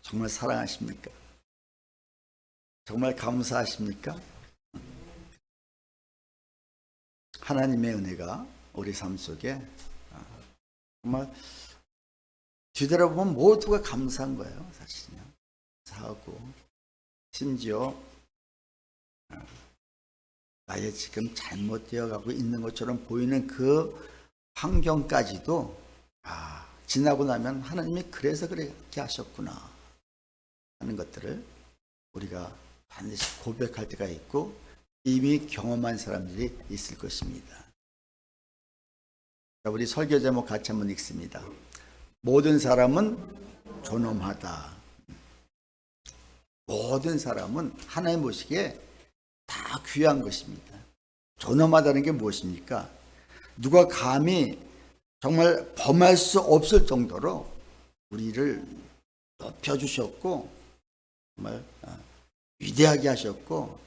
정말 사랑하십니까? 정말 감사하십니까? 하나님의 은혜가 우리 삶 속에 정말 뒤돌아보면 모두가 감사한 거예요. 사실은요. 감사하고 심지어 나의 지금 잘못되어 가고 있는 것처럼 보이는 그 환경까지도 지나고 나면 하나님이 그래서 그렇게 하셨구나 하는 것들을 우리가 반드시 고백할 때가 있고 이미 경험한 사람들이 있을 것입니다. 우리 설교 제목 같이 한번 읽습니다. 모든 사람은 존엄하다. 모든 사람은 하나님 보시기에 다 귀한 것입니다. 존엄하다는 게 무엇입니까? 누가 감히 정말 범할 수 없을 정도로 우리를 높여주셨고 정말 위대하게 하셨고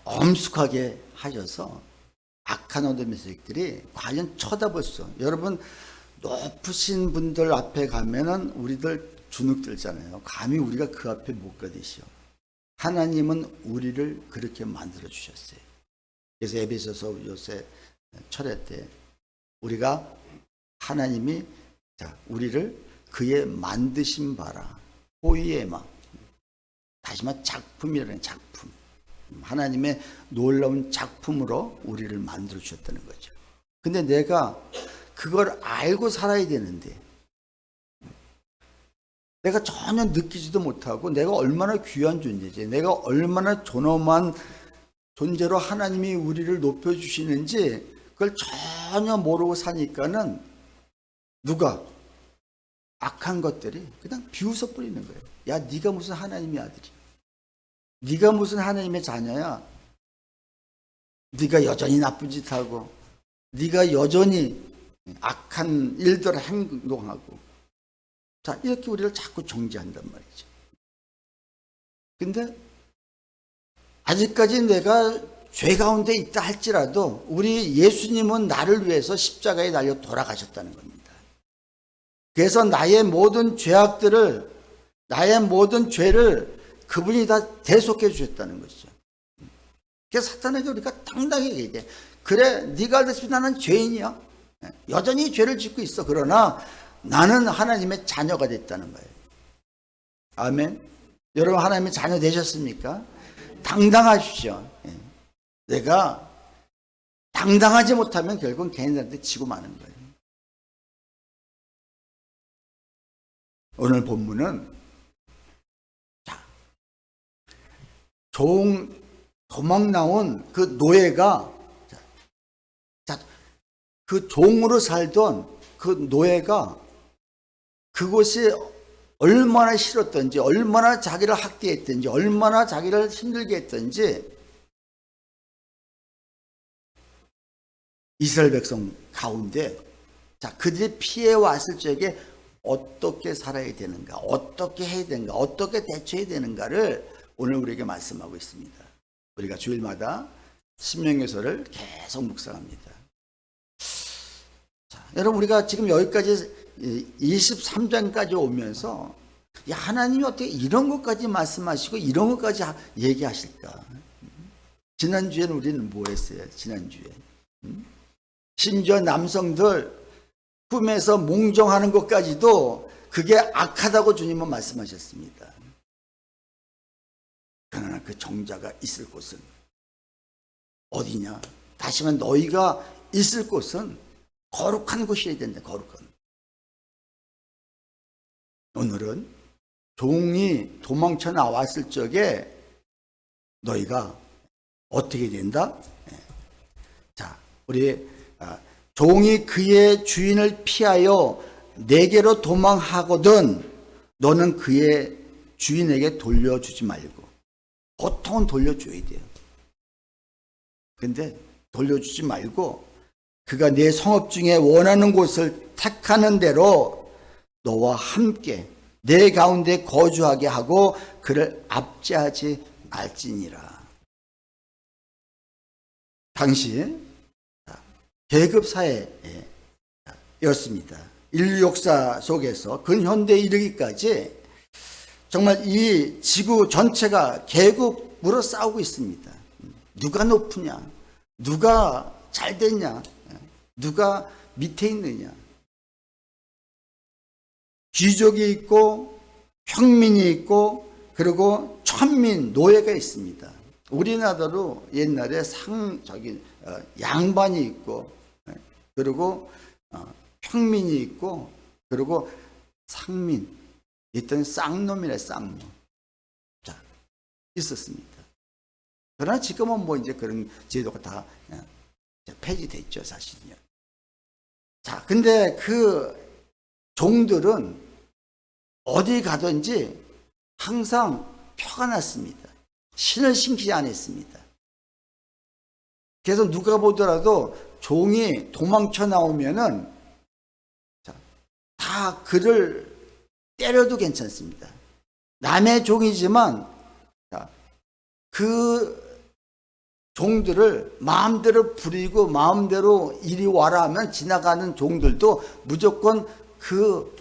엄숙하게 하셔서 악한 어둠의 세력들이 과연 쳐다볼 수, 여러분 높으신 분들 앞에 가면은 우리들 주눅 들잖아요. 감히 우리가 그 앞에 못 가듯이요. 하나님은 우리를 그렇게 만들어 주셨어요. 그래서 에베소서 요새 철회 때 우리가 하나님이 우리를 그의 만드신 바라 호이에마, 다시 말해 작품이라는 작품, 하나님의 놀라운 작품으로 우리를 만들어 주셨다는 거죠. 근데 내가 그걸 알고 살아야 되는데 내가 전혀 느끼지도 못하고 내가 얼마나 귀한 존재지, 내가 얼마나 존엄한 존재로 하나님이 우리를 높여주시는지 그걸 전혀 모르고 사니까는 누가 악한 것들이 그냥 비웃어 버리는 거예요. 야, 네가 무슨 하나님의 아들이야, 네가 무슨 하나님의 자녀야, 네가 여전히 나쁜 짓 하고 네가 여전히 악한 일들을 행동하고, 자, 이렇게 우리를 자꾸 정죄한단 말이죠. 근데 아직까지 내가 죄 가운데 있다 할지라도 우리 예수님은 나를 위해서 십자가에 달려 돌아가셨다는 겁니다. 그래서 나의 모든 죄악들을, 나의 모든 죄를 그분이 다 대속해 주셨다는 것이죠. 그래서 사탄에게 우리가 당당하게 얘기해. 그래, 네가 알다시피 나는 죄인이야. 여전히 죄를 짓고 있어. 그러나 나는 하나님의 자녀가 됐다는 거예요. 아멘. 여러분 하나님의 자녀 되셨습니까? 당당하십시오. 내가 당당하지 못하면 결국은 개인들한테 지고 마는 거예요. 오늘 본문은 도망 나온 그 노예가, 그 종으로 살던 그 노예가 그곳이 얼마나 싫었던지, 얼마나 자기를 학대했던지, 얼마나 자기를 힘들게 했던지 이스라엘 백성 가운데 그들이 피해 왔을 적에 어떻게 살아야 되는가, 어떻게 해야 되는가, 어떻게 대처해야 되는가를 오늘 우리에게 말씀하고 있습니다. 우리가 주일마다 신명기서를 계속 묵상합니다. 여러분 우리가 지금 여기까지 23장까지 오면서 하나님이 어떻게 이런 것까지 말씀하시고 이런 것까지 얘기하실까? 지난주에는 우리는 뭐 했어요? 지난주에 심지어 남성들 품에서 몽정하는 것까지도 그게 악하다고 주님은 말씀하셨습니다. 그러나 그 정자가 있을 곳은 어디냐? 다시 말해 너희가 있을 곳은 거룩한 곳이어야 된다. 거룩한. 오늘은 종이 도망쳐 나왔을 적에 너희가 어떻게 된다? 자, 우리 종이 그의 주인을 피하여 내게로 도망하거든 너는 그의 주인에게 돌려주지 말고. 보통은 돌려줘야 돼요. 근데 돌려주지 말고 그가 내 성읍 중에 원하는 곳을 택하는 대로 너와 함께 내 가운데 거주하게 하고 그를 압제하지 말지니라. 당시 계급 사회였습니다. 인류 역사 속에서 근현대에 이르기까지 정말 이 지구 전체가 계급으로 싸우고 있습니다. 누가 높으냐, 누가 잘 됐냐, 누가 밑에 있느냐. 귀족이 있고 평민이 있고 그리고 천민, 노예가 있습니다. 우리나라도 옛날에 양반이 있고 그리고 평민이 있고 그리고 상민, 이때는 쌍놈이래, 쌍놈. 자, 있었습니다. 그러나 지금은 뭐 이제 그런 제도가 다 폐지됐죠, 사실은요. 자, 근데 그 종들은 어디 가든지 항상 표가 났습니다. 신을 신기지 않았습니다. 그래서 누가 보더라도 종이 도망쳐 나오면은 다 그를 때려도 괜찮습니다. 남의 종이지만 그 종들을 마음대로 부리고 마음대로 이리 와라 하면 지나가는 종들도 무조건 그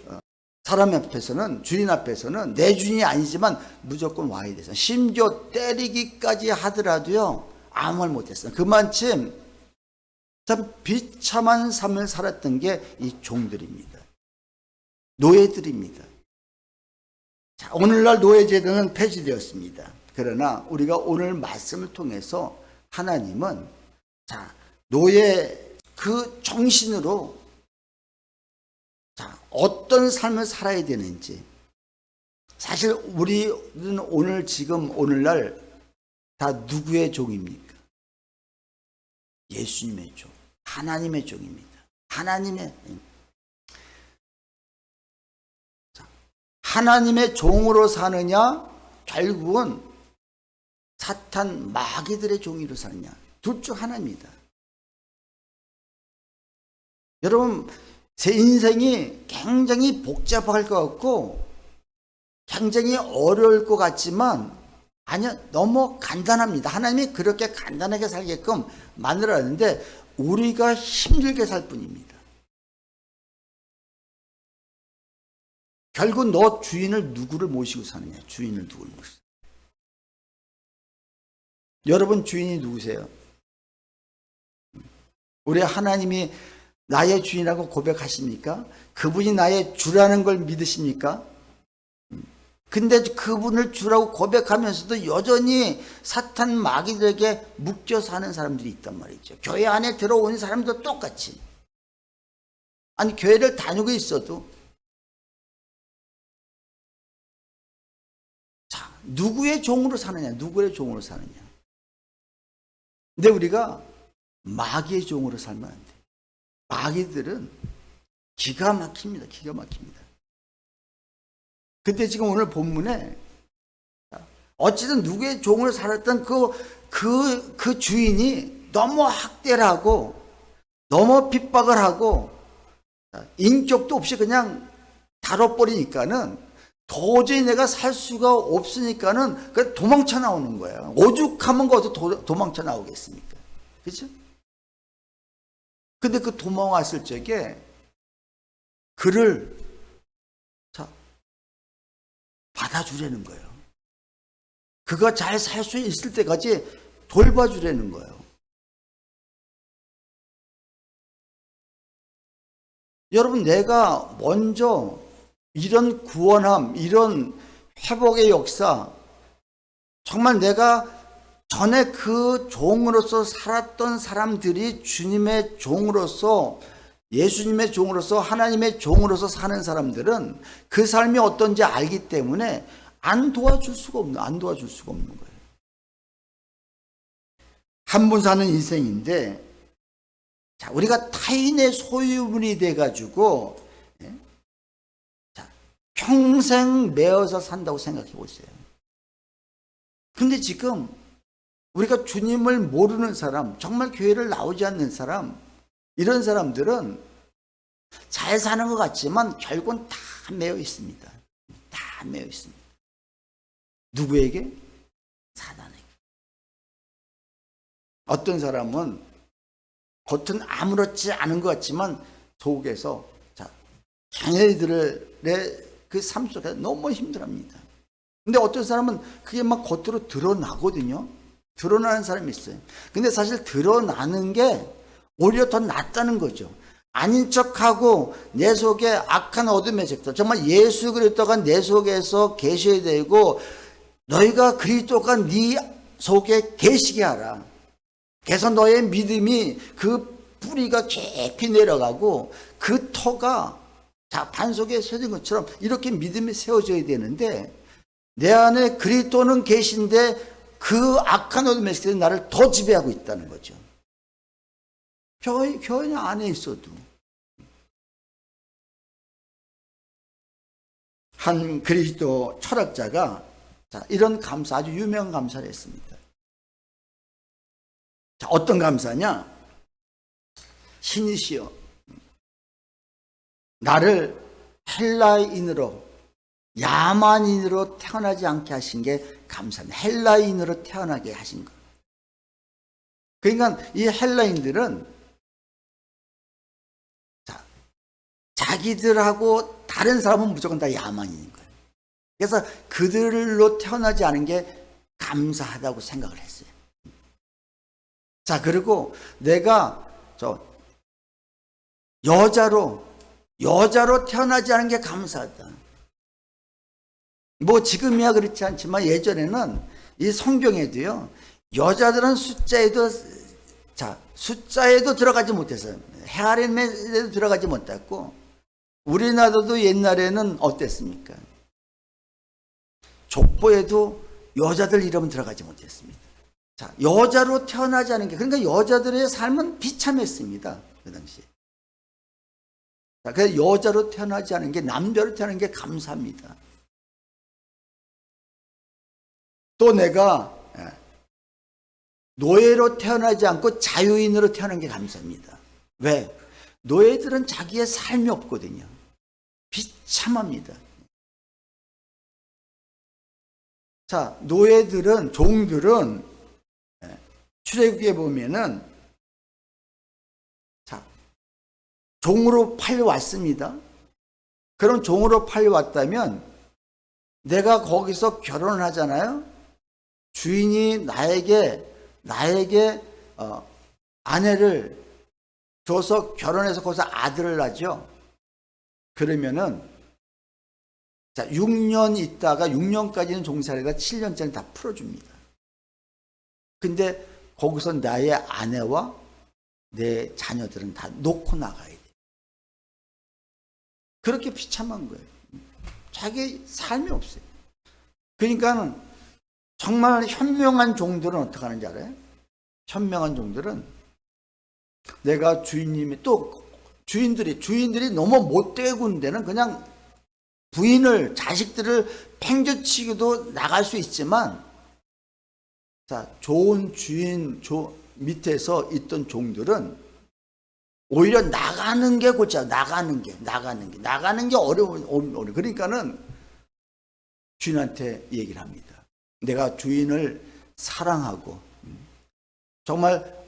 사람 앞에서는, 주인 앞에서는 내 주인이 아니지만 무조건 와야 돼서, 심지어 때리기까지 하더라도요 아무 말 못했어요. 그만큼 참 비참한 삶을 살았던 게 이 종들입니다. 노예들입니다. 자, 오늘날 노예제도는 폐지되었습니다. 그러나 우리가 오늘 말씀을 통해서 하나님은 자, 노예 그 정신으로 자, 어떤 삶을 살아야 되는지, 사실 우리는 오늘 지금 오늘날 다 누구의 종입니까? 예수님의 종, 하나님의 종입니다. 하나님의 종으로 사느냐, 결국은 사탄 마귀들의 종으로 사느냐, 둘 중 하나입니다. 여러분, 제 인생이 굉장히 복잡할 것 같고 굉장히 어려울 것 같지만 아니요, 너무 간단합니다. 하나님이 그렇게 간단하게 살게끔 만들었는데 우리가 힘들게 살 뿐입니다. 결국 너 주인을 누구를 모시고 사느냐, 주인을 누구를 모시고 사느냐. 여러분 주인이 누구세요? 우리 하나님이 나의 주인이라고 고백하십니까? 그분이 나의 주라는 걸 믿으십니까? 근데 그분을 주라고 고백하면서도 여전히 사탄 마귀들에게 묶여 사는 사람들이 있단 말이죠. 교회 안에 들어온 사람도 똑같이. 아니, 교회를 다니고 있어도. 자, 누구의 종으로 사느냐, 누구의 종으로 사느냐. 근데 우리가 마귀의 종으로 살면 안 돼요. 마귀들은 기가 막힙니다. 기가 막힙니다. 근데 지금 오늘 본문에 어찌든 누구의 종으로 살았던 그 주인이 너무 학대를 하고 너무 핍박을 하고 인격도 없이 그냥 다뤄버리니까는 도저히 내가 살 수가 없으니까는 그냥 도망쳐 나오는 거예요. 오죽하면 거기서 도망쳐 나오겠습니까? 그렇죠? 근데 그 도망왔을 적에 그를 받아주려는 거예요. 그가 잘 살 수 있을 때까지 돌봐주려는 거예요. 여러분, 내가 먼저 이런 구원함, 이런 회복의 역사, 정말 내가 전에 그 종으로서 살았던 사람들이 주님의 종으로서, 예수님의 종으로서, 하나님의 종으로서 사는 사람들은 그 삶이 어떤지 알기 때문에 안 도와줄 수가 없는 거예요. 한 번 사는 인생인데, 자, 우리가 타인의 소유물이 돼가지고, 자, 평생 매어서 산다고 생각해 보세요. 근데 지금 우리가 주님을 모르는 사람, 정말 교회를 나오지 않는 사람, 이런 사람들은 잘 사는 것 같지만 결국은 다 매여 있습니다. 다 매여 있습니다. 누구에게? 사단에게. 어떤 사람은 겉은 아무렇지 않은 것 같지만 속에서 자녀들의 그 삶 속에 너무 힘들합니다. 근데 어떤 사람은 그게 막 겉으로 드러나거든요. 드러나는 사람이 있어요. 근데 사실 드러나는 게 오히려 더 낫다는 거죠. 아닌 척하고 내 속에 악한 어둠의 색깔, 정말 예수 그리스도가 내 속에서 계셔야 되고, 너희가 그리스도가 네 속에 계시게 하라. 그래서 너의 믿음이 그 뿌리가 깊이 내려가고 그 터가 반석에 세워진 것처럼 이렇게 믿음이 세워져야 되는데, 내 안에 그리스도는 계신데 그 악한 어둠의 색깔이 나를 더 지배하고 있다는 거죠. 교회 안에 있어도. 한 그리스도 철학자가 이런 감사, 아주 유명한 감사를 했습니다. 어떤 감사냐? 신이시여, 나를 헬라인으로, 야만인으로 태어나지 않게 하신 게 감사합니다. 헬라인으로 태어나게 하신 것. 그러니까 이 헬라인들은 자기들하고 다른 사람은 무조건 다 야만인인 거예요. 그래서 그들로 태어나지 않은 게 감사하다고 생각을 했어요. 자, 그리고 내가 여자로 태어나지 않은 게 감사하다. 뭐 지금이야 그렇지 않지만 예전에는 이 성경에도요, 여자들은 숫자에도 들어가지 못했어요. 헤아림에도 들어가지 못했고, 우리나라도 옛날에는 어땠습니까? 족보에도 여자들 이름은 들어가지 못했습니다. 자, 여자로 태어나지 않은 게, 그러니까 여자들의 삶은 비참했습니다. 그 당시에. 자, 그래서 여자로 태어나지 않은 게, 남자로 태어나는 게 감사합니다. 또 내가 노예로 태어나지 않고 자유인으로 태어난 게 감사합니다. 왜? 노예들은 자기의 삶이 없거든요. 비참합니다. 자, 노예들은, 종들은 출애굽기에 보면은 종으로 팔려왔습니다. 그럼 종으로 팔려왔다면 내가 거기서 결혼을 하잖아요. 주인이 나에게 아내를 줘서 결혼해서 거기서 아들을 낳죠. 그러면은 6년 있다가 6년까지는 종살이가 7년짜리 다 풀어줍니다. 근데 거기서 나의 아내와 내 자녀들은 다 놓고 나가야 돼. 그렇게 비참한 거예요. 자기 삶이 없어요. 그러니까 정말 현명한 종들은 어떻게 하는지 알아요? 현명한 종들은 내가 주인님이, 또 주인들이 너무 못되게 군 데는 그냥 부인을, 자식들을 팽개치기도 나갈 수 있지만, 좋은 주인 밑에서 있던 종들은 오히려 나가는 게 고쳐, 나가는 게 어려워. 그러니까는 주인한테 얘기를 합니다. 내가 주인을 사랑하고, 정말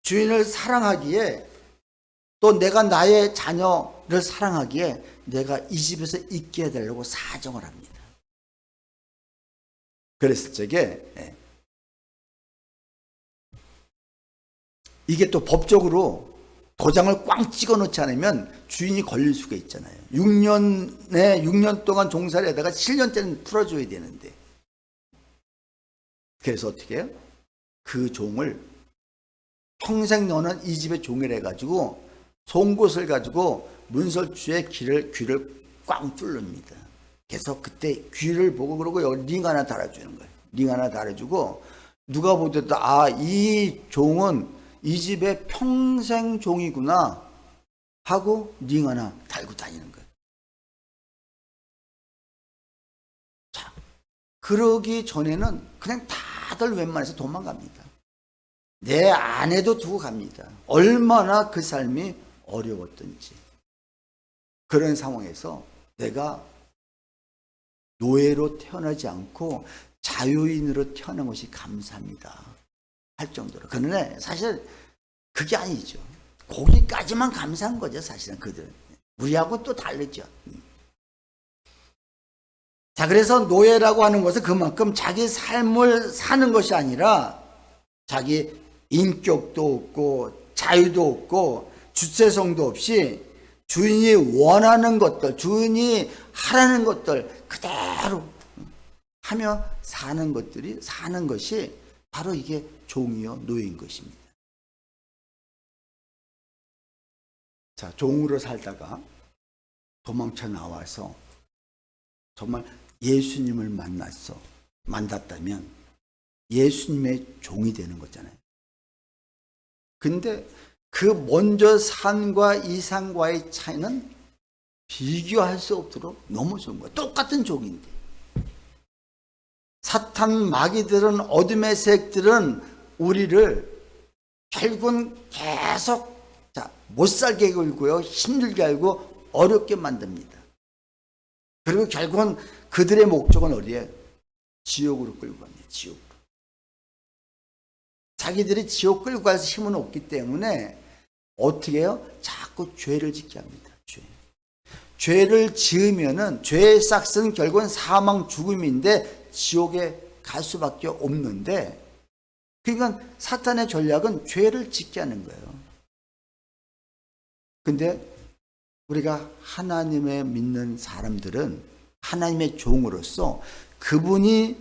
주인을 사랑하기에, 또 내가 나의 자녀를 사랑하기에 내가 이 집에서 있게 해달라고 사정을 합니다. 그랬을 적에 이게 또 법적으로 도장을 꽝 찍어 놓지 않으면 주인이 걸릴 수가 있잖아요. 6년 동안 종살이 하다가 7년째는 풀어줘야 되는데, 그래서 어떻게 해요? 그 종을 평생 너는 이 집의 종이라 해가지고 송곳을 가지고 문설주의 귀를 꽝 뚫습니다. 그래서 그때 귀를 보고, 그러고 여기 링 하나 달아주는 거예요. 링 하나 달아주고, 누가 보더라도 이 종은 이 집의 평생 종이구나 하고 링 하나 달고 다니는 거예요. 자, 그러기 전에는 그냥 다들 웬만해서 도망갑니다. 내 아내도 두고 갑니다. 얼마나 그 삶이 어려웠던지. 그런 상황에서 내가 노예로 태어나지 않고 자유인으로 태어난 것이 감사합니다 할 정도로. 그런데 사실 그게 아니죠. 거기까지만 감사한 거죠, 사실은 그들은. 우리하고 또 다르죠. 자, 그래서 노예라고 하는 것은 그만큼 자기 삶을 사는 것이 아니라 자기 인격도 없고 자유도 없고 주체성도 없이 주인이 원하는 것들, 주인이 하라는 것들 그대로 하며 사는 것이 바로 이게 종이요 노예인 것입니다. 자, 종으로 살다가 도망쳐 나와서 정말 예수님을 만났다면 예수님의 종이 되는 거잖아요. 근데 그 먼저 산과 이 산과의 차이는 비교할 수 없도록 너무 좋은 거예요. 똑같은 종인데. 사탄 마귀들은, 어둠의 세력들은 우리를 결국은 계속 못 살게 굴고요, 힘들게 하고 어렵게 만듭니다. 그리고 결국은 그들의 목적은 어디에? 지옥으로 끌고 갑니다. 지옥으로. 자기들이 지옥 끌고 가서 힘은 없기 때문에 어떻게 해요? 자꾸 죄를 짓게 합니다. 죄를 지으면은 죄의 싹은 결국은 사망 죽음인데 지옥에 갈 수밖에 없는데, 그러니까 사탄의 전략은 죄를 짓게 하는 거예요. 근데 우리가 하나님을 믿는 사람들은 하나님의 종으로서 그분이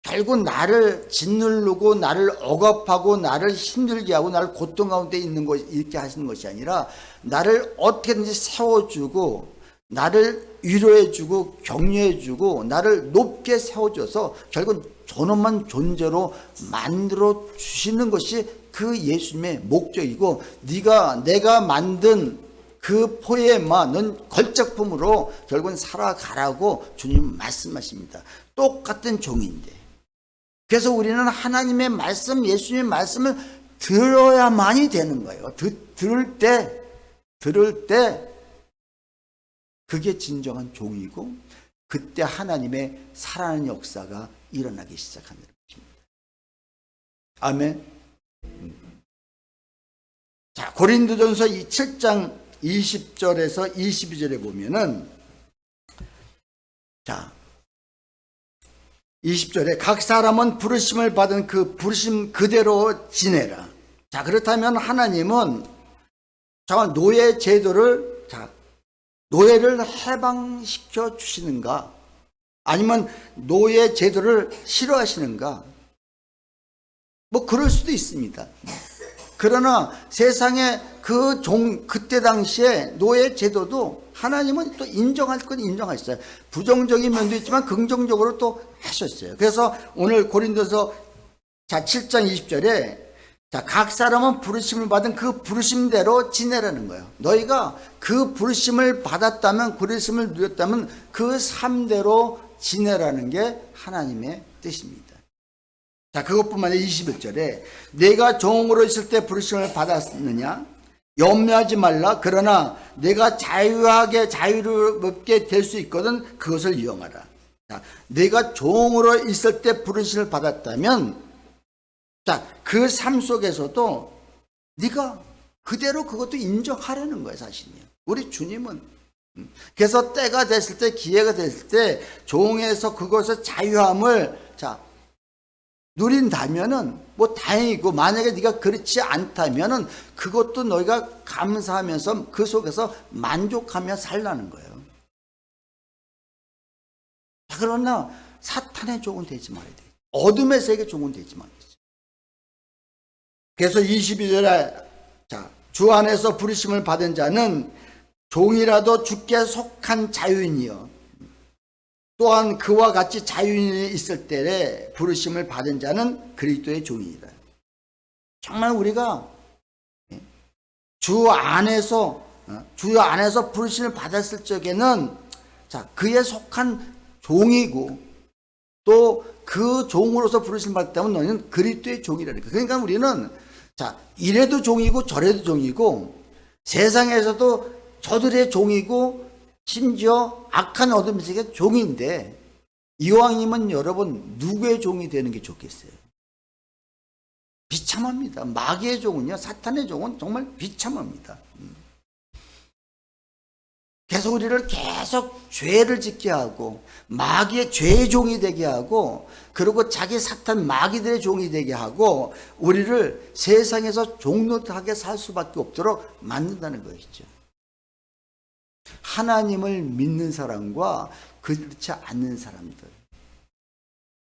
결국 나를 짓누르고 나를 억압하고 나를 힘들게 하고 나를 고통 가운데 있는 것 이렇게 하시는 것이 아니라 나를 어떻게든지 세워주고 나를 위로해주고 격려해주고 나를 높게 세워줘서 결국 존엄한 존재로 만들어 주시는 것이 그 예수님의 목적이고, 내가 만든 그 포에마 넌 걸작품으로 결국은 살아가라고 주님 말씀하십니다. 똑같은 종인데. 그래서 우리는 하나님의 말씀, 예수님의 말씀을 들어야만이 되는 거예요. 들을 때 그게 진정한 종이고, 그때 하나님의 살아나는 역사가 일어나기 시작하는 것입니다. 아멘. 자, 고린도전서 7장 20절에서 22절에 보면은, 자, 20절에 각 사람은 부르심을 받은 그 부르심 그대로 지내라. 자, 그렇다면 하나님은 노예 제도를, 노예를 해방시켜 주시는가? 아니면 노예 제도를 싫어하시는가? 뭐 그럴 수도 있습니다. 그러나 세상에 그때 당시에 노예 제도도 하나님은 또 인정할 건 인정하셨어요. 부정적인 면도 있지만 긍정적으로 또 하셨어요. 그래서 오늘 고린도서 7장 20절에 각 사람은 부르심을 받은 그 부르심대로 지내라는 거예요. 너희가 그 부르심을 받았다면, 부르심을 누렸다면 그 삶대로 지내라는 게 하나님의 뜻입니다. 자, 그것뿐만 아니라 21절에 내가 종으로 있을 때 부르심을 받았느냐? 염려하지 말라. 그러나 내가 자유롭게 될 수 있거든 그것을 이용하라. 자, 내가 종으로 있을 때 부르심을 받았다면, 그 삶 속에서도 네가 그대로 그것도 인정하라는 거예요, 사실은요. 우리 주님은. 그래서 때가 됐을 때, 기회가 됐을 때 종에서 그것을 자유함을 누린다면은 뭐 다행이고, 만약에 네가 그렇지 않다면은 그것도 너희가 감사하면서 그 속에서 만족하며 살라는 거예요. 그러나 사탄의 종은 되지 말아야 돼. 어둠의 세계 종은 되지 말아야 돼. 그래서 22절에 주 안에서 부르심을 받은 자는 종이라도 주께 속한 자유인이요, 또한 그와 같이 자유인이 있을 때에 부르심을 받은 자는 그리스도의 종이니라. 정말 우리가 주 안에서 부르심을 받았을 적에는 그에 속한 종이고, 또 그 종으로서 부르심을 받았다면 너희는 그리스도의 종이라니까. 그러니까 우리는 이래도 종이고 저래도 종이고, 세상에서도 저들의 종이고, 심지어 악한 어둠의 세계 종인데, 이왕이면 여러분 누구의 종이 되는 게 좋겠어요? 비참합니다. 마귀의 종은요, 사탄의 종은 정말 비참합니다. 계속 우리를 계속 죄를 짓게 하고 마귀의 죄의 종이 되게 하고 그리고 자기 사탄 마귀들의 종이 되게 하고 우리를 세상에서 종노릇하게 살 수밖에 없도록 만든다는 것이죠. 하나님을 믿는 사람과 그렇지 않는 사람들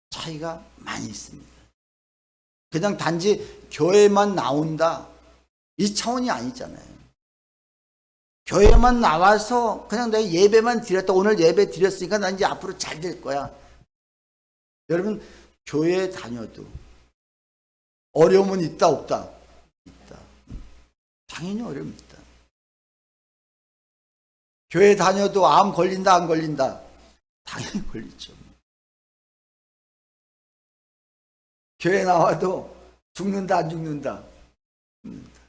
차이가 많이 있습니다. 그냥 단지 교회만 나온다 이 차원이 아니잖아요. 교회만 나와서 그냥 내가 예배만 드렸다, 오늘 예배 드렸으니까 난 이제 앞으로 잘 될 거야. 여러분, 교회 다녀도 어려움은 있다 없다? 있다. 당연히 어려움이 있다. 교회 다녀도 암 걸린다 안 걸린다? 당연히 걸리죠. 교회 나와도 죽는다 안 죽는다? 죽는다.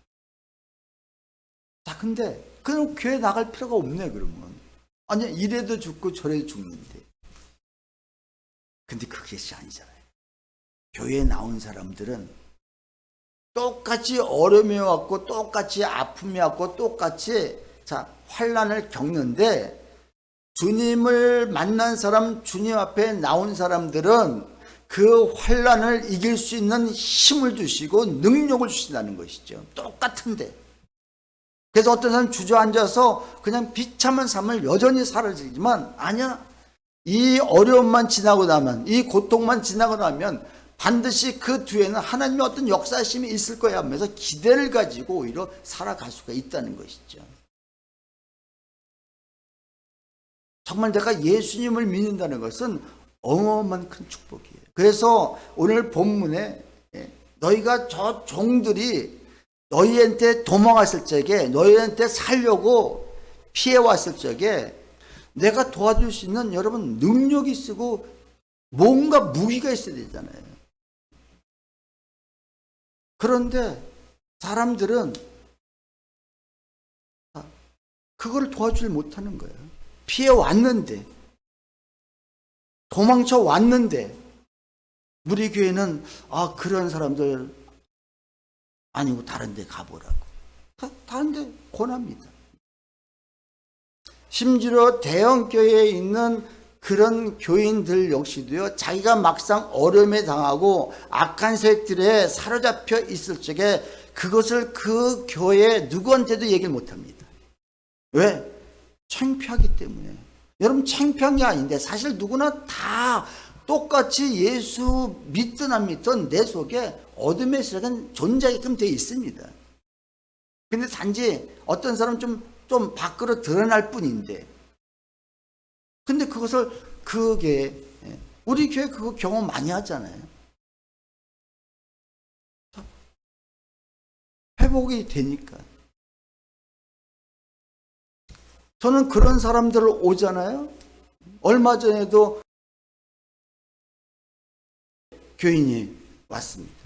자, 근데 그럼 교회 나갈 필요가 없네. 그러면 아니 이래도 죽고 저래도 죽는데. 근데 그것이 아니잖아요. 교회에 나온 사람들은 똑같이 어려움이 왔고 똑같이 아픔이 왔고 똑같이 환난을 겪는데 주님을 만난 사람, 주님 앞에 나온 사람들은 그 환난을 이길 수 있는 힘을 주시고 능력을 주신다는 것이죠. 똑같은데. 그래서 어떤 사람은 주저앉아서 그냥 비참한 삶을 여전히 살아지지만 아니야. 이 어려움만 지나고 나면, 이 고통만 지나고 나면 반드시 그 뒤에는 하나님의 어떤 역사심이 있을 거야 하면서 기대를 가지고 오히려 살아갈 수가 있다는 것이죠. 정말 내가 예수님을 믿는다는 것은 어마어마한 큰 축복이에요. 그래서 오늘 본문에 너희가 저 종들이 너희한테 도망왔을 적에 너희한테 살려고 피해왔을 적에 내가 도와줄 수 있는 여러분 능력이 있고 뭔가 무기가 있어야 되잖아요. 그런데 사람들은 그걸 도와주지 못하는 거예요. 피해왔는데 도망쳐 왔는데 우리 교회는 그런 사람들 아니고 다른 데 가보라고. 다른 데 권합니다. 심지어 대형교회에 있는 그런 교인들 역시도요, 자기가 막상 어려움에 당하고 악한 세력들에 사로잡혀 있을 적에 그것을 그 교회 누구한테도 얘기를 못합니다. 왜? 창피하기 때문에. 여러분, 창피한 게 아닌데 사실 누구나 다 똑같이 예수 믿든 안 믿든 내 속에 어둠의 세력은 존재하게끔 되어 있습니다. 근데 단지 어떤 사람은 좀 밖으로 드러날 뿐인데, 근데 그것을 그게 우리 교회 그거 경험 많이 하잖아요. 회복이 되니까. 저는 그런 사람들 오잖아요. 얼마 전에도 교인이 왔습니다.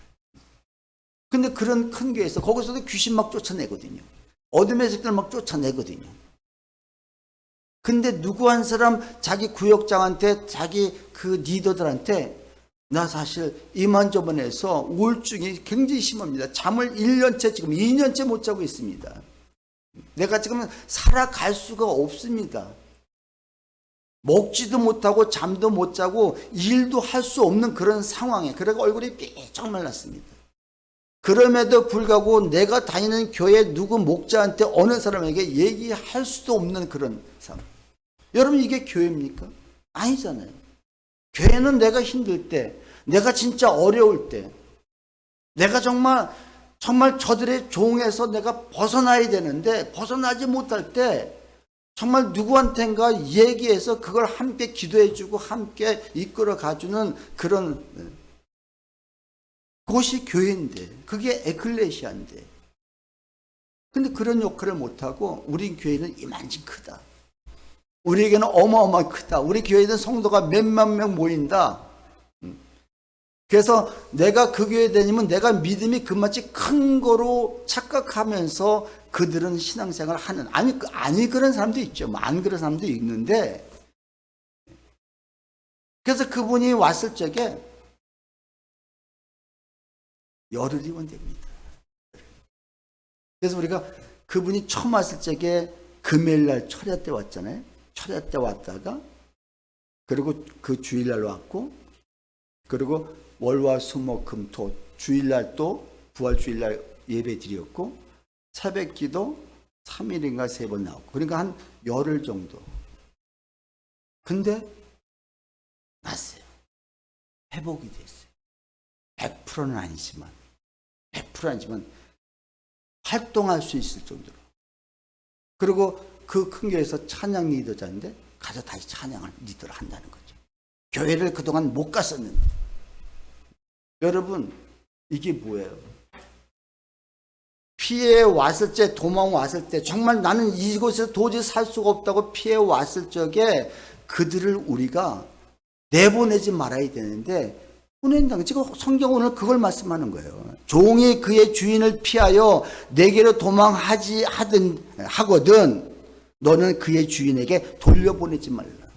근데 그런 큰 교회에서 거기서도 귀신 막 쫓아내거든요. 어둠의 세력들 막 쫓아내거든요. 근데 누구 한 사람 자기 구역장한테 자기 그 리더들한테 나 사실 이만저만해서 우울증이 굉장히 심합니다. 잠을 1년째 지금 2년째 못 자고 있습니다. 내가 지금 살아갈 수가 없습니다. 먹지도 못하고 잠도 못 자고 일도 할 수 없는 그런 상황에, 그래서 얼굴이 삐쩍 말랐습니다. 그럼에도 불구하고 내가 다니는 교회 누구 목자한테 어느 사람에게 얘기할 수도 없는 그런 상황. 여러분, 이게 교회입니까? 아니잖아요. 교회는 내가 힘들 때, 내가 진짜 어려울 때, 내가 정말 저들의 종에서 내가 벗어나야 되는데 벗어나지 못할 때 정말 누구한텐가 얘기해서 그걸 함께 기도해주고 함께 이끌어 가주는 그런 그것이 교회인데, 그게 에클레시아인데, 근데 그런 역할을 못하고 우리 교회는 이만큼 크다, 우리에게는 어마어마하게 크다, 우리 교회는 성도가 몇만 명 모인다, 그래서 내가 그 교회에 다니면 내가 믿음이 그마치 큰 거로 착각하면서 그들은 신앙생활을 하는, 아니 그런 사람도 있죠. 안 그런 사람도 있는데, 그래서 그분이 왔을 적에 열흘이면 됩니다. 그래서 우리가 그분이 처음 왔을 적에 금요일 날 철야 때 왔잖아요. 철야 때 왔다가 그리고 그 주일날 왔고 그리고 월화 수목 금 토 주일날 또 부활 주일날 예배 드렸고 새벽 기도 3일인가 3번 나왔고 그러니까 한 열흘 정도. 근데 났어요. 회복이 됐어요. 100%는 아니지만 100% 아니지만 활동할 수 있을 정도로. 그리고 그 큰 교회에서 찬양 리더자인데 가서 다시 찬양을 리더를 한다는 거죠. 교회를 그동안 못 갔었는데. 여러분 이게 뭐예요? 피해 왔을 때 도망 왔을 때 정말 나는 이곳에서 도저히 살 수가 없다고 피해 왔을 적에 그들을 우리가 내보내지 말아야 되는데 보낸다. 지금 성경 오늘 그걸 말씀하는 거예요. 종이 그의 주인을 피하여 내게로 도망하지 하거든 너는 그의 주인에게 돌려보내지 말라.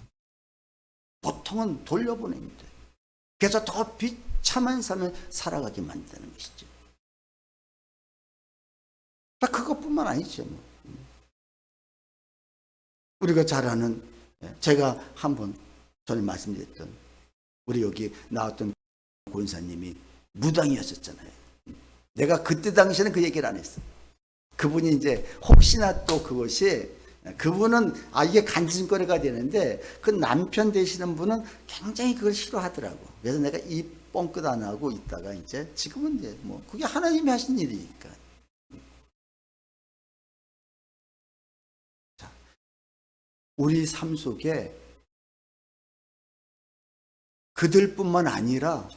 보통은 돌려보냅니다. 그래서 더 비참한 삶을 살아가게 만드는 것이죠. 그것뿐만 아니죠. 우리가 잘 아는 제가 한번 전에 말씀드렸던 우리 여기 나왔던 권사님이 무당이었었잖아요. 내가 그때 당시에는 그 얘기를 안 했어. 그분이 이제 혹시나 또 그것이 그분은 이게 간증거리가 되는데 그 남편 되시는 분은 굉장히 그걸 싫어하더라고. 그래서 내가 이 뻥끗 안 하고 있다가 이제 지금은 이제 뭐 그게 하나님이 하신 일이니까. 자, 우리 삶 속에 그들뿐만 아니라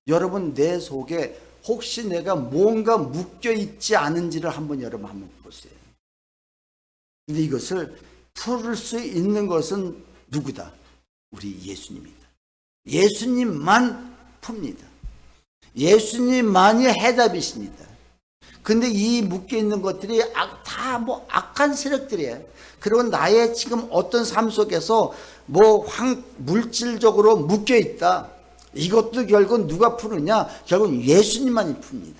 여러분 내 속에 혹시 내가 뭔가 묶여 있지 않은지를 여러분 한번 보세요. 근데 이것을 풀을 수 있는 것은 누구다? 우리 예수님이다. 예수님만 풉니다. 예수님만이 해답이십니다. 근데 이 묶여 있는 것들이 다 뭐 악한 세력들이에요. 그리고 나의 지금 어떤 삶 속에서 뭐 물질적으로 묶여 있다. 이것도 결국 누가 푸느냐? 결국 예수님만이 풉니다.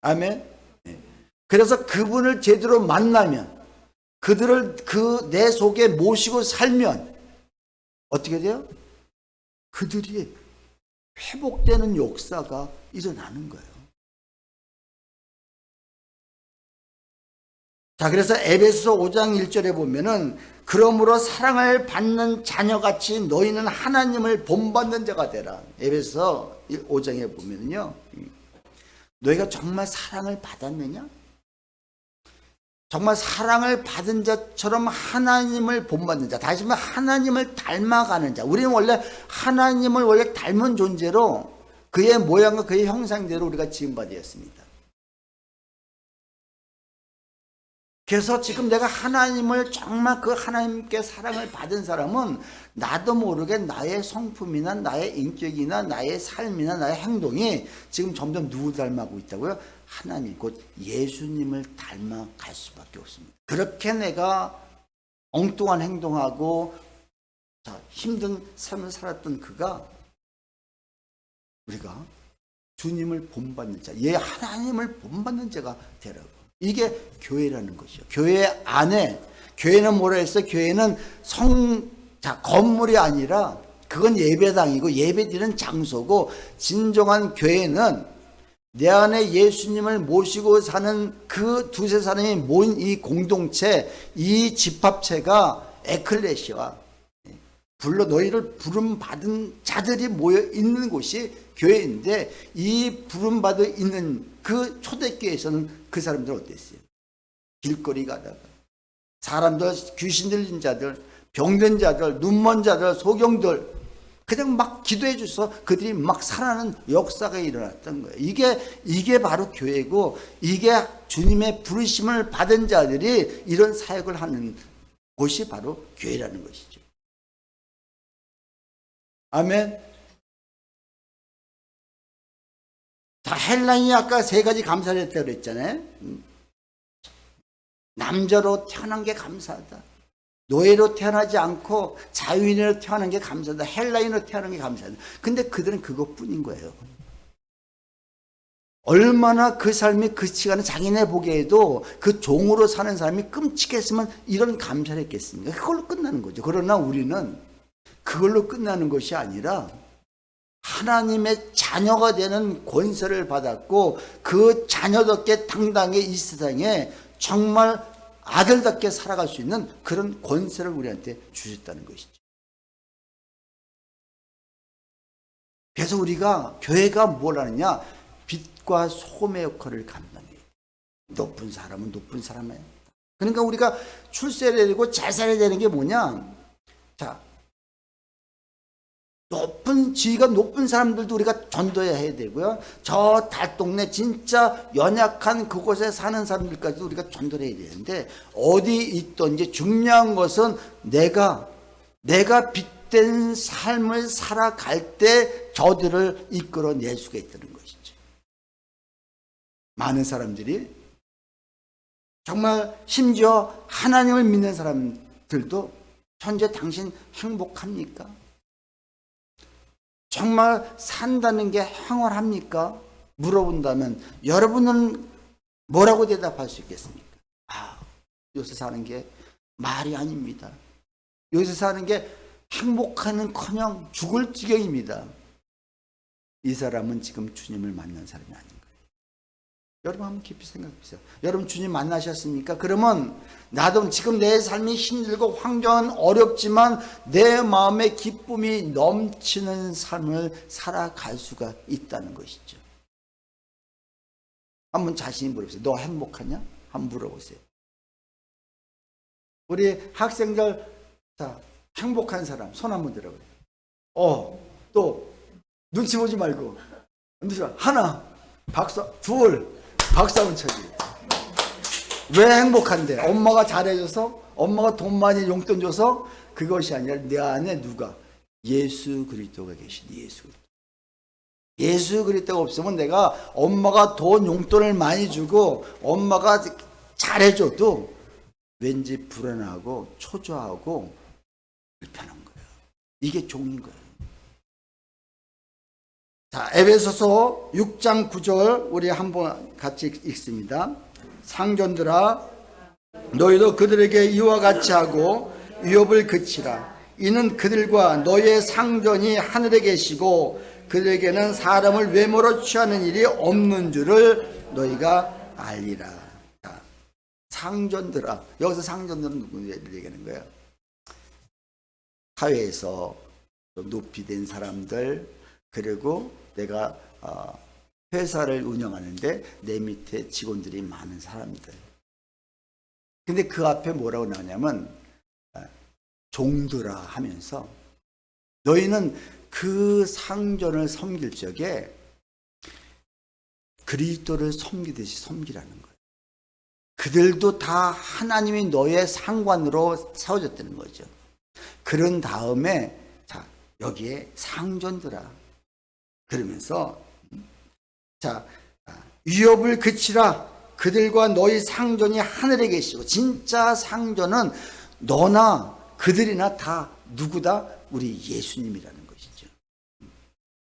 아멘. 그래서 그분을 제대로 만나면 그들을 내 속에 모시고 살면 어떻게 돼요? 그들이 회복되는 역사가 일어나는 거예요. 자, 그래서 에베소 5장 1절에 보면은 그러므로 사랑을 받는 자녀같이 너희는 하나님을 본받는 자가 되라. 에베소 5장에 보면은요, 너희가 정말 사랑을 받았느냐? 정말 사랑을 받은 자처럼 하나님을 본받는 자, 다시 말하면 하나님을 닮아가는 자. 우리는 원래 하나님을 원래 닮은 존재로 그의 모양과 그의 형상대로 우리가 지음받았습니다. 그래서 지금 내가 하나님을 정말 그 하나님께 사랑을 받은 사람은 나도 모르게 나의 성품이나 나의 인격이나 나의 삶이나 나의 행동이 지금 점점 누구 닮아가고 있다고요? 하나님 곧 예수님을 닮아갈 수밖에 없습니다. 그렇게 내가 엉뚱한 행동하고 힘든 삶을 살았던 그가 우리가 주님을 본받는 자, 하나님을 본받는 자가 되라고. 이게 교회라는 것이죠. 교회 안에, 교회는 뭐라 했어? 교회는 건물이 아니라 그건 예배당이고 예배드리는 장소고, 진정한 교회는 내 안에 예수님을 모시고 사는 그 두세 사람이 모인 이 공동체, 이 집합체가 에클레시아, 너희를 부름받은 자들이 모여 있는 곳이 교회인데, 이 부름받아 있는 그 초대교회에서는 그 사람들 어땠어요? 길거리 가다가 사람들, 귀신 들린 자들, 병든 자들, 눈먼 자들, 소경들 그냥 막 기도해 주셔서 그들이 막 살아나는 역사가 일어났던 거예요. 이게 바로 교회고, 이게 주님의 부르심을 받은 자들이 이런 사역을 하는 곳이 바로 교회라는 것이죠. 아멘. 자, 헬라인이 아까 세 가지 감사를 했다고 그랬잖아요. 남자로 태어난 게 감사하다. 노예로 태어나지 않고 자유인으로 태어난 게 감사하다. 헬라인으로 태어난 게 감사하다. 근데 그들은 그것뿐인 거예요. 얼마나 그 삶이 그 시간에 자기네 보기에도 그 종으로 사는 사람이 끔찍했으면 이런 감사를 했겠습니까? 그걸로 끝나는 거죠. 그러나 우리는 그걸로 끝나는 것이 아니라 하나님의 자녀가 되는 권세를 받았고 그 자녀답게 당당히 이 세상에 정말 아들답게 살아갈 수 있는 그런 권세를 우리한테 주셨다는 것이죠. 그래서 우리가 교회가 뭘 하느냐? 빛과 소금의 역할을 감당해요. 높은 사람은 높은 사람이에요. 그러니까 우리가 출세해야 되고 잘 살아야 되는 게 뭐냐? 자, 지위가 높은 사람들도 우리가 전도해야 되고요. 저 달동네 진짜 연약한 그곳에 사는 사람들까지도 우리가 전도를 해야 되는데, 어디 있든지 중요한 것은 내가 빛된 삶을 살아갈 때 저들을 이끌어낼 수가 있다는 것이죠. 많은 사람들이 정말 심지어 하나님을 믿는 사람들도 현재 당신 행복합니까? 정말 산다는 게 황홀합니까? 물어본다면 여러분은 뭐라고 대답할 수 있겠습니까? 요새 사는 게 말이 아닙니다. 요새 사는 게 행복하는커녕 죽을 지경입니다. 이 사람은 지금 주님을 만난 사람이 아닌 거예요. 여러분 한번 깊이 생각해 보세요. 여러분 주님 만나셨습니까? 그러면 나도 지금 내 삶이 힘들고 환경은 어렵지만 내 마음에 기쁨이 넘치는 삶을 살아갈 수가 있다는 것이죠. 한번 자신이 물어보세요. 너 행복하냐? 한번 물어보세요. 우리 학생들, 자, 행복한 사람 손 한번 들어보세요. 또 눈치 보지 말고 하나, 둘, 박수 한번 쳐지. 왜 행복한데? 엄마가 잘해줘서, 엄마가 돈 많이 용돈 줘서? 그것이 아니라 내 안에 누가? 예수 그리스도가 계신 예수 그리스도. 예수 그리스도가 없으면 내가 엄마가 돈 용돈을 많이 주고 엄마가 잘해줘도 왠지 불안하고 초조하고 불편한 거예요. 이게 종인 거예요. 자, 에베소서 6장 9절 우리 한번 같이 읽습니다. 상전들아, 너희도 그들에게 이와 같이 하고 위협을 그치라. 이는 그들과 너희의 상전이 하늘에 계시고 그들에게는 사람을 외모로 취하는 일이 없는 줄을 너희가 알리라. 자, 상전들아, 여기서 상전들은 누구를 얘기하는 거예요? 사회에서 높이 된 사람들, 그리고 내가 회사를 운영하는데 내 밑에 직원들이 많은 사람들. 근데 그 앞에 뭐라고 나오냐면 종들아 하면서 너희는 그 상전을 섬길 적에 그리스도를 섬기듯이 섬기라는 거예요. 그들도 다 하나님이 너의 상관으로 세워졌다는 거죠. 그런 다음에 자, 여기에 상전들아 그러면서 자, 위협을 그치라. 그들과 너희 상전이 하늘에 계시고, 진짜 상전은 너나 그들이나 다 누구다? 우리 예수님이라는 것이죠.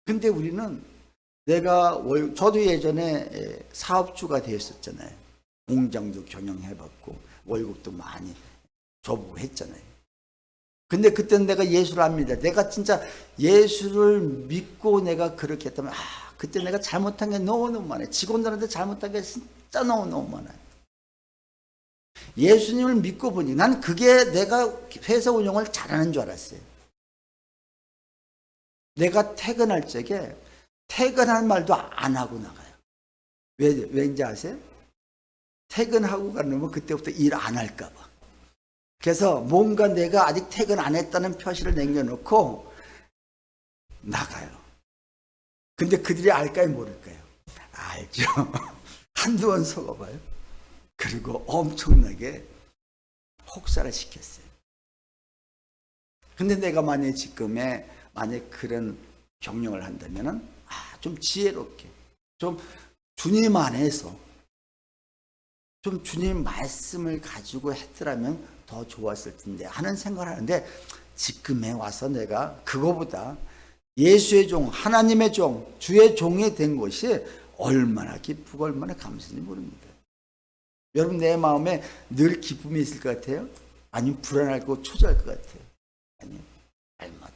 근데 우리는 저도 예전에 사업주가 되었었잖아요. 공장도 경영해봤고 월급도 많이 줘보고 했잖아요. 근데 그때는 내가 예수를 압니다. 내가 진짜 예수를 믿고 내가 그렇게 했다면 그때 내가 잘못한 게 너무너무 많아요. 직원들한테 잘못한 게 진짜 너무너무 많아요. 예수님을 믿고 보니 난 그게 내가 회사 운영을 잘하는 줄 알았어요. 내가 퇴근할 적에 퇴근할 말도 안 하고 나가요. 왠지 아세요? 퇴근하고 가면 그때부터 일 안 할까 봐. 그래서 뭔가 내가 아직 퇴근 안 했다는 표시를 남겨놓고 나가요. 근데 그들이 알까요, 모를까요? 알죠. 한두 번 속아봐요. 그리고 엄청나게 혹사를 시켰어요. 근데 내가 만약에 그런 경영을 한다면은 좀 지혜롭게, 좀 주님 안에서 좀 주님 말씀을 가지고 했더라면 더 좋았을 텐데 하는 생각을 하는데, 지금에 와서 내가 그거보다 예수의 종, 하나님의 종, 주의 종이 된 것이 얼마나 기쁘고 얼마나 감사한지 모릅니다. 여러분, 내 마음에 늘 기쁨이 있을 것 같아요? 아니면 불안하고 초조할 것 같아요? 아니요. 날마다.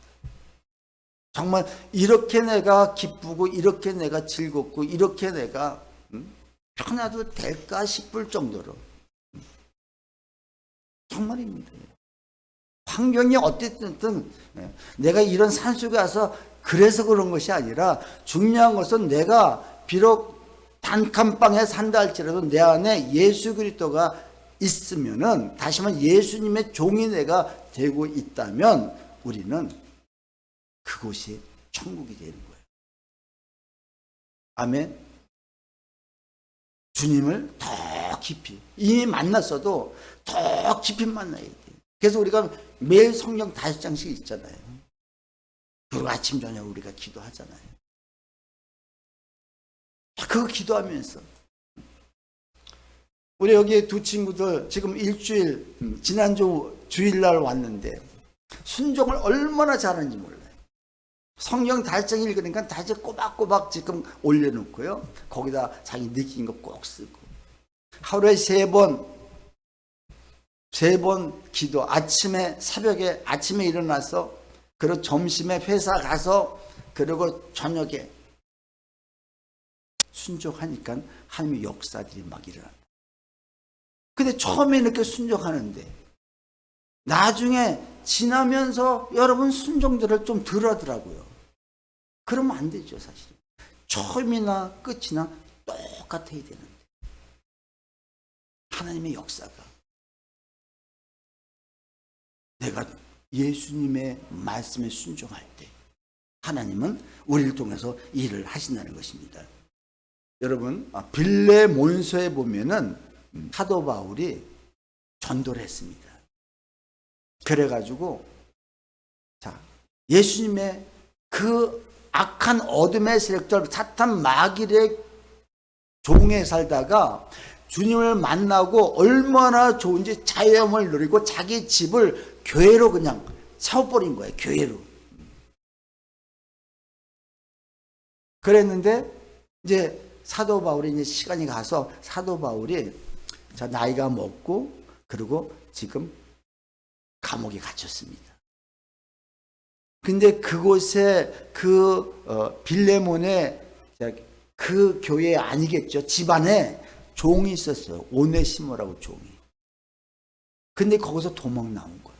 정말 이렇게 내가 기쁘고 이렇게 내가 즐겁고 이렇게 내가 편해도 될까 싶을 정도로 정말입니다. 환경이 어땠든 내가 이런 산속에 와서 그래서 그런 것이 아니라 중요한 것은 내가 비록 단칸방에 산다 할지라도 내 안에 예수 그리스도가 있으면은, 다시 말해 예수님의 종이 내가 되고 있다면 우리는 그곳이 천국이 되는 거예요. 아멘. 주님을 더 깊이, 이미 만났어도 더 깊이 만나야 돼요. 그래서 우리가 매일 성경 5장씩 있잖아요. 그리고 아침 저녁 우리가 기도하잖아요. 그거 기도하면서 우리 여기 두 친구들 지금 일주일, 지난주 주일날 왔는데 순종을 얼마나 잘하는지 몰라요. 성경 5장 읽으니까 다시 꼬박꼬박 지금 올려놓고요, 거기다 자기 느낀 거 꼭 쓰고, 하루에 3번 기도, 아침에 새벽에 아침에 일어나서, 그리고 점심에 회사 가서, 그리고 저녁에 순종하니까 하나님의 역사들이 막 일어난다. 근데 처음에 이렇게 순종하는데 나중에 지나면서 여러분 순종들을 좀 덜 하더라고요. 그러면 안 되죠. 사실 처음이나 끝이나 똑같아야 되는데, 하나님의 역사가, 내가 예수님의 말씀에 순종할 때 하나님은 우리를 통해서 일을 하신다는 것입니다. 여러분, 빌레몬서에 보면은 사도 바울이 전도를 했습니다. 그래가지고 예수님의 그 악한 어둠의 세력들, 사탄 마귀의 종에 살다가 주님을 만나고 얼마나 좋은지 자유함을 누리고 자기 집을 교회로 그냥 세워버린 거예요. 교회로. 그랬는데 이제 사도 바울이 이제 시간이 가서 사도 바울이 나이가 먹고, 그리고 지금 감옥에 갇혔습니다. 근데 그곳에 빌레몬의 그 교회 아니겠죠, 집안에 종이 있었어요. 오네시모라고 종이. 근데 거기서 도망 나온 거예요.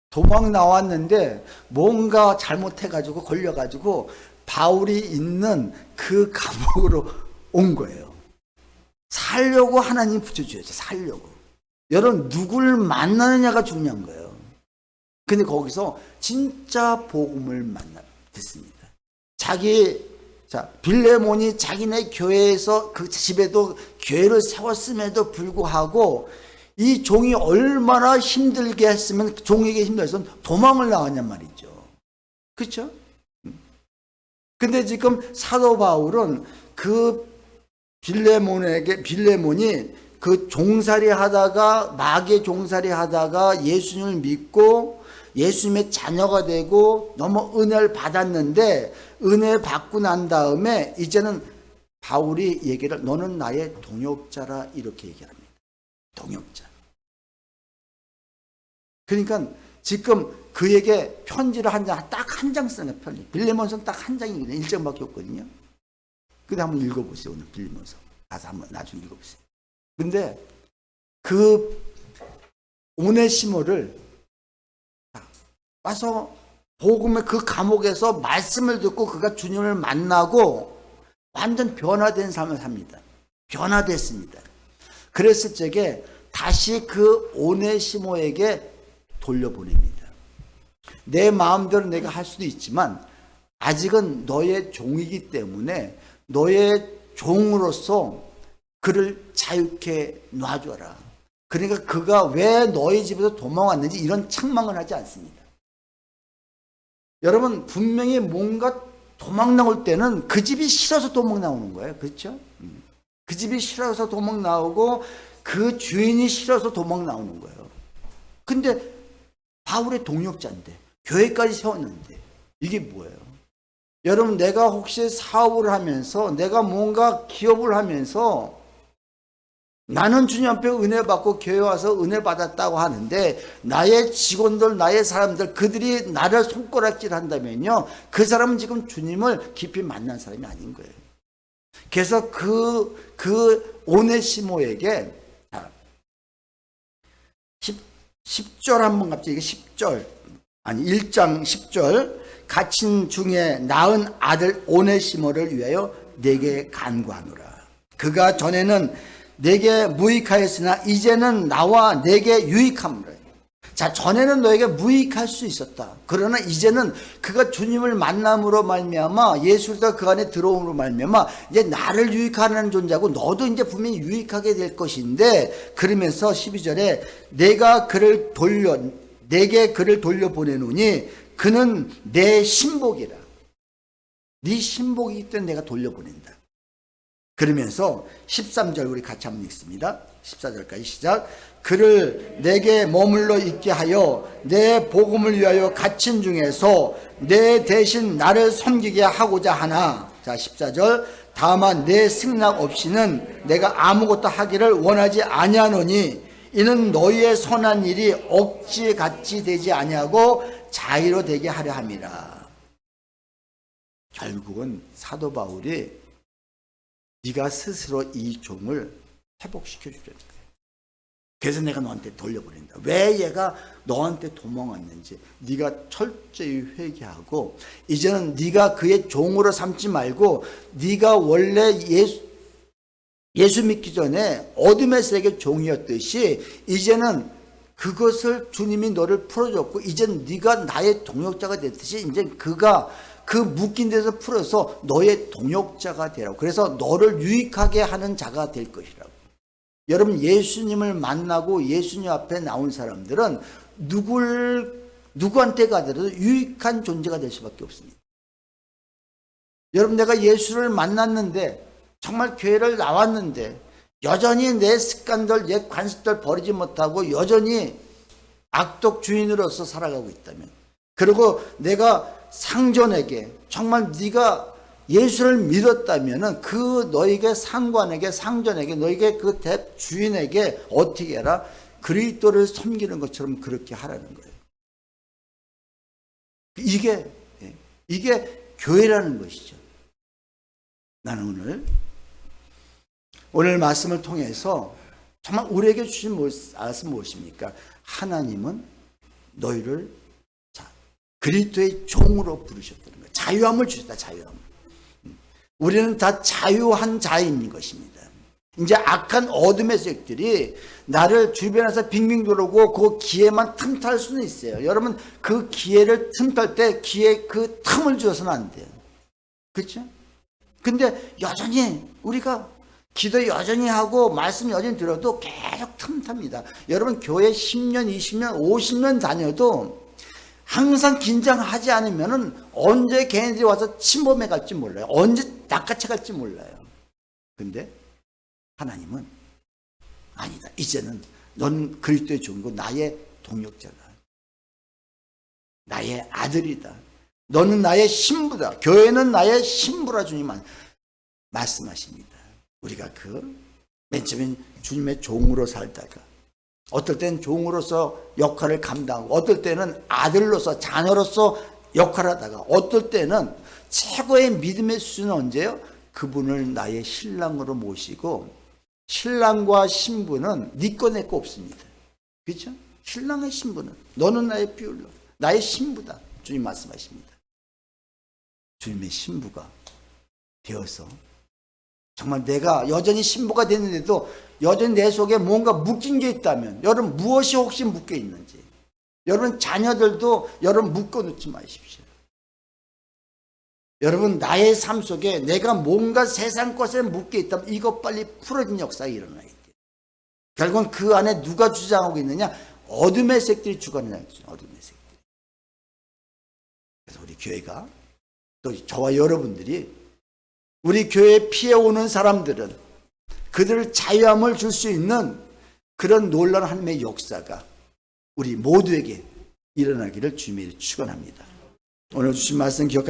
도망 나왔는데 뭔가 잘못해가지고 걸려가지고 바울이 있는 그 감옥으로 온 거예요. 살려고 하나님 붙여줘야죠. 살려고. 여러분, 누굴 만나느냐가 중요한 거예요. 근데 거기서 진짜 복음을 듣습니다. 빌레몬이 자기네 교회에서 그 집에도 교회를 세웠음에도 불구하고 이 종이 얼마나 힘들게 했으면, 종에게 힘들어서 도망을 나왔냔 말이죠. 그렇죠? 근데 지금 사도 바울은 그 빌레몬이 그 종살이 하다가, 마귀의 종살이 하다가 예수님을 믿고 예수님의 자녀가 되고 너무 은혜를 받았는데, 은혜 받고 난 다음에 이제는 바울이 얘기를, 너는 나의 동역자라, 이렇게 얘기합니다. 동역자. 그러니까 지금 그에게 편지를 딱 한 장 쓰는 편지. 빌레몬서는 딱 한 장이거든요. 1장밖에 없거든요. 근데 한번 읽어보세요. 오늘 빌레몬서 가서 한번 나중에 읽어보세요. 근데 그 오네시모를 와서 복음의 그 감옥에서 말씀을 듣고 그가 주님을 만나고 완전 변화된 삶을 삽니다. 변화됐습니다. 그랬을 적에 다시 그 오네시모에게 돌려보냅니다. 내 마음대로 내가 할 수도 있지만 아직은 너의 종이기 때문에 너의 종으로서 그를 자유케 놔줘라. 그러니까 그가 왜 너희 집에서 도망왔는지 이런 책망을 하지 않습니다. 여러분, 분명히 뭔가 도망 나올 때는 그 집이 싫어서 도망 나오는 거예요. 그렇죠? 그 집이 싫어서 도망 나오고 그 주인이 싫어서 도망 나오는 거예요. 근데 바울의 동역자인데, 교회까지 세웠는데 이게 뭐예요? 여러분, 내가 혹시 사업을 하면서, 내가 뭔가 기업을 하면서 나는 주님 앞에 은혜 받고 교회 와서 은혜 받았다고 하는데 나의 직원들, 나의 사람들, 그들이 나를 손가락질 한다면요, 그 사람은 지금 주님을 깊이 만난 사람이 아닌 거예요. 그래서 그 오네시모에게 10절 한번 갑자기 10절, 아니 1장 10절, 갇힌 중에 낳은 아들 오네시모를 위하여 내게 간구하노라. 그가 전에는 내게 무익하였으나 이제는 나와 내게 유익함이라. 자, 전에는 너에게 무익할 수 있었다. 그러나 이제는 그가 주님을 만남으로 말미암아, 예수가 그 안에 들어옴으로 말미암아 이제 나를 유익하는 존재고 너도 이제 분명히 유익하게 될 것인데, 그러면서 12절에 내게 그를 돌려보내노니 그는 내 신복이라. 네 신복이기 때문에 내가 돌려보낸다. 그러면서 13절 우리 같이 한번 읽습니다. 14절까지 시작. 그를 내게 머물러 있게 하여 내 복음을 위하여 갇힌 중에서 내 대신 나를 섬기게 하고자 하나. 자, 14절. 다만 내 승낙 없이는 내가 아무것도 하기를 원하지 아니하노니 이는 너희의 선한 일이 억지같이 되지 아니하고 자의로 되게 하려 함이라. 결국은 사도 바울이 네가 스스로 이 종을 회복시켜 주려는 거예요. 그래서 내가 너한테 돌려보낸다. 왜 얘가 너한테 도망왔는지 네가 철저히 회개하고, 이제는 네가 그의 종으로 삼지 말고 네가 원래 예수 믿기 전에 어둠의 세계 종이었듯이 이제는 그것을 주님이 너를 풀어줬고, 이제는 네가 나의 동역자가 됐듯이 이제 그가 그 묶인 데서 풀어서 너의 동역자가 되라고. 그래서 너를 유익하게 하는 자가 될 것이라고. 여러분, 예수님을 만나고 예수님 앞에 나온 사람들은 누구한테 가더라도 유익한 존재가 될 수밖에 없습니다. 여러분, 내가 예수를 만났는데, 정말 교회를 나왔는데 여전히 내 습관들, 내 관습들 버리지 못하고 여전히 악독 주인으로서 살아가고 있다면, 그리고 내가 상전에게 정말 네가 예수를 믿었다면 그 너에게 상관에게, 상전에게, 너에게 그 주인에게 어떻게 해라? 그리스도를 섬기는 것처럼 그렇게 하라는 거예요. 이게 교회라는 것이죠. 나는 오늘 말씀을 통해서 정말 우리에게 주신 말씀 무엇입니까? 하나님은 너희를 그리스도의 종으로 부르셨다는 거예요. 자유함을 주셨다. 자유함을. 우리는 다 자유한 자인 것입니다. 이제 악한 어둠의 세력들이 나를 주변에서 빙빙 돌고 그 기회만 틈탈 수는 있어요. 여러분, 그 기회를 틈탈 때 기회 그 틈을 주어서는 안 돼요. 그렇죠? 근데 여전히 우리가 기도 여전히 하고 말씀 여전히 들어도 계속 틈탑니다. 여러분, 교회 10년, 20년, 50년 다녀도 항상 긴장하지 않으면은 언제 걔네들이 와서 침범해 갈지 몰라요. 언제 낚아채 갈지 몰라요. 근데 하나님은 아니다. 이제는 넌 그리스도의 종이고 나의 동역자다. 나의 아들이다. 너는 나의 신부다. 교회는 나의 신부라 주님 말씀하십니다. 우리가 맨 처음엔 주님의 종으로 살다가 어떨 때는 종으로서 역할을 감당하고, 어떨 때는 아들로서, 자녀로서 역할을 하다가, 어떨 때는 최고의 믿음의 수준은 언제요? 그분을 나의 신랑으로 모시고, 신랑과 신부는 네 거 내 거 없습니다. 그렇죠? 신랑의 신부는 너는 나의 비율로 나의 신부다. 주님 말씀하십니다. 주님의 신부가 되어서 정말 내가 여전히 신부가 됐는데도 여전히 내 속에 뭔가 묶인 게 있다면, 여러분, 무엇이 혹시 묶여 있는지, 여러분 자녀들도 여러분 묶어놓지 마십시오. 여러분, 나의 삶 속에 내가 뭔가 세상 것에 묶여 있다면 이것 빨리 풀어진 역사가 일어나야 돼요. 결국은 그 안에 누가 주장하고 있느냐? 어둠의 색들이 주관하는 거죠. 어둠의 색들. 그래서 우리 교회가, 또 저와 여러분들이, 우리 교회에 피해오는 사람들은 그들을 자유함을 줄 수 있는 그런 놀라운 하나님의 역사가 우리 모두에게 일어나기를 주님이 축원합니다. 오늘 주신 말씀 기억하시기